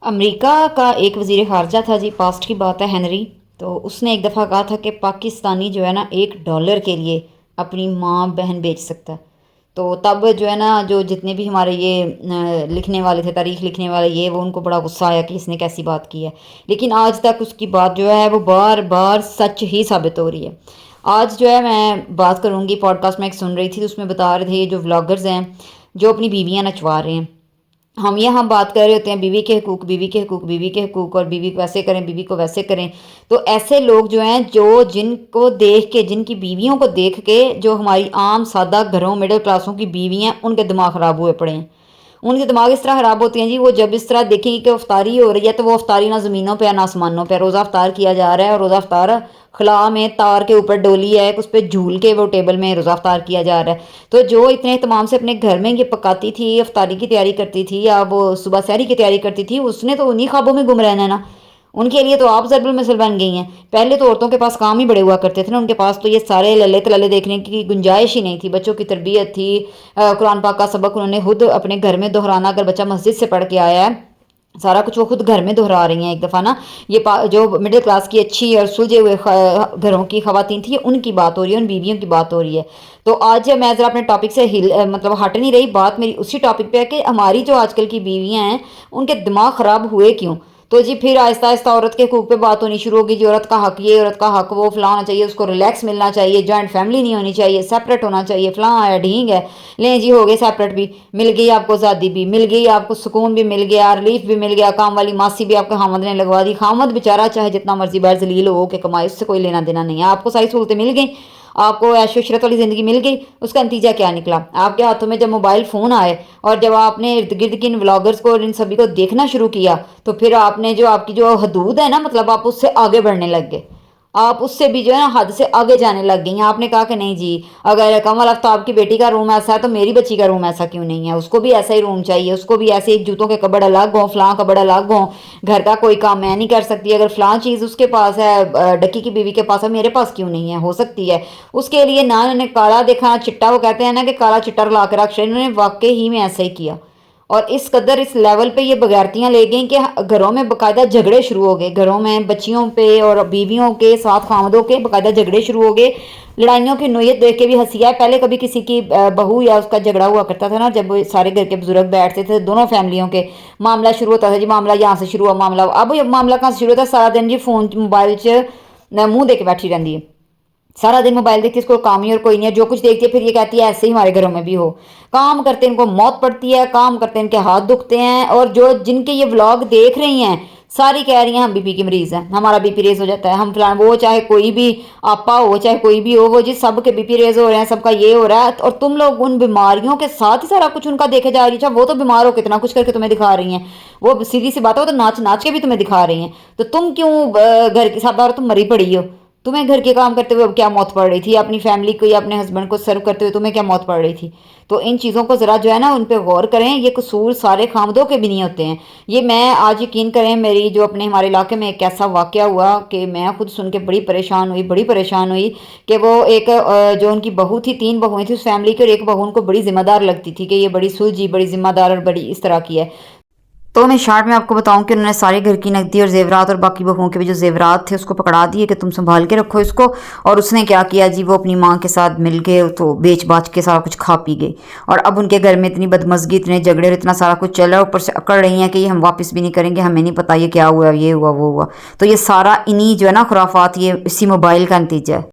America का एक वज़ीर ख़ारजा था जी, पास्ट की बात है, हेनरी। तो उसने एक दफ़ा कहा था कि पाकिस्तानी जो है ना $1 के लिए अपनी माँ बहन बेच सकता है। तो तब जो है ना, जो जितने भी हमारे ये लिखने वाले थे, तारीख़ लिखने वाले, ये वो उनको बड़ा गुस्सा आया कि इसने कैसी बात की है। लेकिन आज तक उसकी बात जो है वो बार बार सच ही साबित हो रही है। आज जो है मैं बात करूँगी, पॉडकास्ट में एक सुन रही थी तो उसमें बता रहे थे, जो व्लॉगर्स हैं जो अपनी बीवियाँ नचवा रहे हैं। हम यहाँ बात कर रहे होते हैं बीवी के हकूक़, बीवी के हकूक़, बीवी के हकूक़, और बीवी को ऐसे करें, बीवी को वैसे करें। तो ऐसे लोग जो हैं, जो जिनको देख के, जिनकी बीवियों को देख के, जो हमारी आम सादा घरों मिडिल क्लासों की बीवी हैं, उनके दिमाग ख़राब हुए पड़े हैं। उनके दिमाग इस तरह ख़राब होते हैं जी, वो जब इस तरह देखेंगे कि अफ्तारी हो रही है तो वो अफ्तारी ना ज़मीनों पे है ना आसमानों पे, रोज़ा अफ्तार किया जा रहा है, और रोज़ा अफ्तार खला में तार के ऊपर डोली है, उस पर झूल के वो टेबल में रोज़ा अफ्तार किया जा रहा है। तो जो इतने तमाम से अपने घर में ये पकाती थी, अफ्तारी की तैयारी करती थी, या वो सुबह सहरी की तैयारी करती थी, उसने तो उन्हीं ख्वाबों में गुम रहना है ना। उनके लिए तो आप ज़रबुल मिसल बन गई हैं। पहले तो औरतों के पास काम ही बड़े हुआ करते थे ना, उनके पास तो ये सारे लल्ले तलल्ले देखने की गुंजाइश ही नहीं थी। बच्चों की तरबियत थी, कुरान पाक का सबक उन्होंने खुद अपने घर में दोहराना, अगर बच्चा मस्जिद से पढ़ के आया है, सारा कुछ वो खुद घर में दोहरा रही हैं। एक दफ़ा ना, ये जो मिडिल क्लास की अच्छी और सुलझे हुए घरों की खवातीन थी, उनकी बात हो रही है, उन बीवियों की बात हो रही है। तो आज मैं ज़रा अपने टॉपिक से मतलब हट नहीं रही, बात मेरी उसी टॉपिक पे है कि हमारी जो आजकल की बीवियाँ हैं, उनके दिमाग ख़राब हुए क्यों। तो जी फिर आहिस्ता आहिस्ता औरत के हकूक़ पे बात होनी शुरू होगी जी, औरत का हक ये, औरत का हक वो, फ़लाँ होना चाहिए, उसको रिलैक्स मिलना चाहिए, जॉइंट फैमिली नहीं होनी चाहिए, सेपरेट होना चाहिए, फ़लाँ है ढींग है। लें जी, हो गए सेपरेट भी, मिल गई आपको आज़ादी भी, मिल गई आपको सुकून भी, मिल गया रिलीफ भी, मिल गया, काम वाली मासी भी आपके खामद ने लगवा दी। खामद बेचारा चाहे जितना मर्जी बाहर जलील हो के कमाए, उससे कोई लेना देना नहीं है। आपको सारी सहूलतें मिल गई, आपको ऐशो इशरत वाली ज़िंदगी मिल गई। उसका नतीजा क्या निकला? आपके हाथों में जब मोबाइल फ़ोन आए, और जब आपने इर्द गिर्द के इन व्लॉगर्स को और इन सभी को देखना शुरू किया, तो फिर आपने जो आपकी जो हदूद है ना, मतलब आप उससे आगे बढ़ने लग गए। आप उससे भी जो है ना हद से आगे जाने लग गई हैं। आपने कहा कि नहीं जी, अगर कमल आफ्ताब की बेटी का रूम ऐसा है तो मेरी बच्ची का रूम ऐसा क्यों नहीं है, उसको भी ऐसा ही रूम चाहिए, उसको भी ऐसे ही जूतों के कबड़ अलग हों, फलां कबड़ अलग हों, घर का कोई काम मैं नहीं कर सकती, अगर फलां चीज़ उसके पास है, डक्की की बीवी के पास है, मेरे पास क्यों नहीं है, हो सकती है। उसके लिए ना उन्होंने काला देखा ना चिट्टा, वो कहते हैं ना कि काला चिट्टा ला कर रख, इन्होंने वाकई ही में ऐसा ही किया। और इस कदर इस लेवल पे ये बगैरतियाँ ले गई कि घरों में बाकायदा झगड़े शुरू हो गए, घरों में बच्चियों पे और बीवियों के साथ खामदों के बाकायदा झगड़े शुरू हो गए। लड़ाइयों की नोयत देख के भी हंसी आए। पहले कभी किसी की बहू या उसका झगड़ा हुआ करता था ना, जब वो सारे घर के बुजुर्ग बैठते थे, दोनों फैमिलियों के, मामला शुरू होता था जी, मामला यहाँ से शुरू हुआ, मामला अब मामला कहाँ से शुरू होता है, सारा दिन जी फोन मोबाइल च मुँह दे के बैठी रहती है। सारा दिन मोबाइल देखती है, इसको काम ही और कोई नहीं है, जो कुछ देखती है फिर ये कहती है ऐसे ही हमारे घरों में भी हो। काम करते इनको मौत पड़ती है, काम करते इनके हाथ दुखते हैं, और जो जिनके ये व्लॉग देख रही हैं, सारी कह रही हैं हम बीपी की मरीज़ हैं, हमारा बीपी रेज हो जाता है, हम फलान, वो चाहे कोई भी आपा हो, चाहे कोई भी हो, वो जी सबके बीपी रेज हो रहे हैं, सबका ये हो रहा है। और तुम लोग उन बीमारियों के साथ ही सारा कुछ उनका देखे जा रही है। वो तो बीमार हो कितना कुछ करके तुम्हें दिखा रही हैं, वो सीधी सी बात है, वो तो नाच नाच के भी तुम्हें दिखा रही हैं। तो तुम क्यों घर की साथ, तुम मरी पड़ी हो, तुम्हें घर के काम करते हुए अब क्या मौत पड़ रही थी, अपनी फैमिली को या अपने हस्बैंड को सर्व करते हुए तुम्हें क्या मौत पड़ रही थी। तो इन चीज़ों को ज़रा जो है ना, उन पर गौर करें। ये कसूर सारे खामदों के भी नहीं होते हैं। ये मैं आज यकीन करें, मेरी जो अपने हमारे इलाके में एक ऐसा वाक़या हुआ कि मैं खुद सुन के बड़ी परेशान हुई, बड़ी परेशान हुई कि वो एक जो उनकी बहू थी, 3 बहुएँ थी उस फैमिली की, और एक बहू उनको बड़ी ज़िम्मेदार लगती थी कि ये बड़ी सुलझी, बड़ी ज़िम्मेदार और बड़ी इस तरह की है। तो मैं शॉर्ट में आपको बताऊं कि उन्होंने सारे घर की नकदी और जेवरात और बाकी बहुओं के भी जो जेवरात थे उसको पकड़ा दिए कि तुम संभाल के रखो इसको। और उसने क्या किया जी, वो अपनी माँ के साथ मिल के तो बेच बाच के सारा कुछ खा पी गई। और अब उनके घर में इतनी बदमज़गी, इतने झगड़े और इतना सारा कुछ चल रहा है, ऊपर से अकड़ रही हैं कि ये हम वापस भी नहीं करेंगे, हमें नहीं पता ये क्या हुआ, ये हुआ वो हुआ। तो ये सारा इन्हीं जो है ना खुराफात, ये इसी मोबाइल का नतीजा है।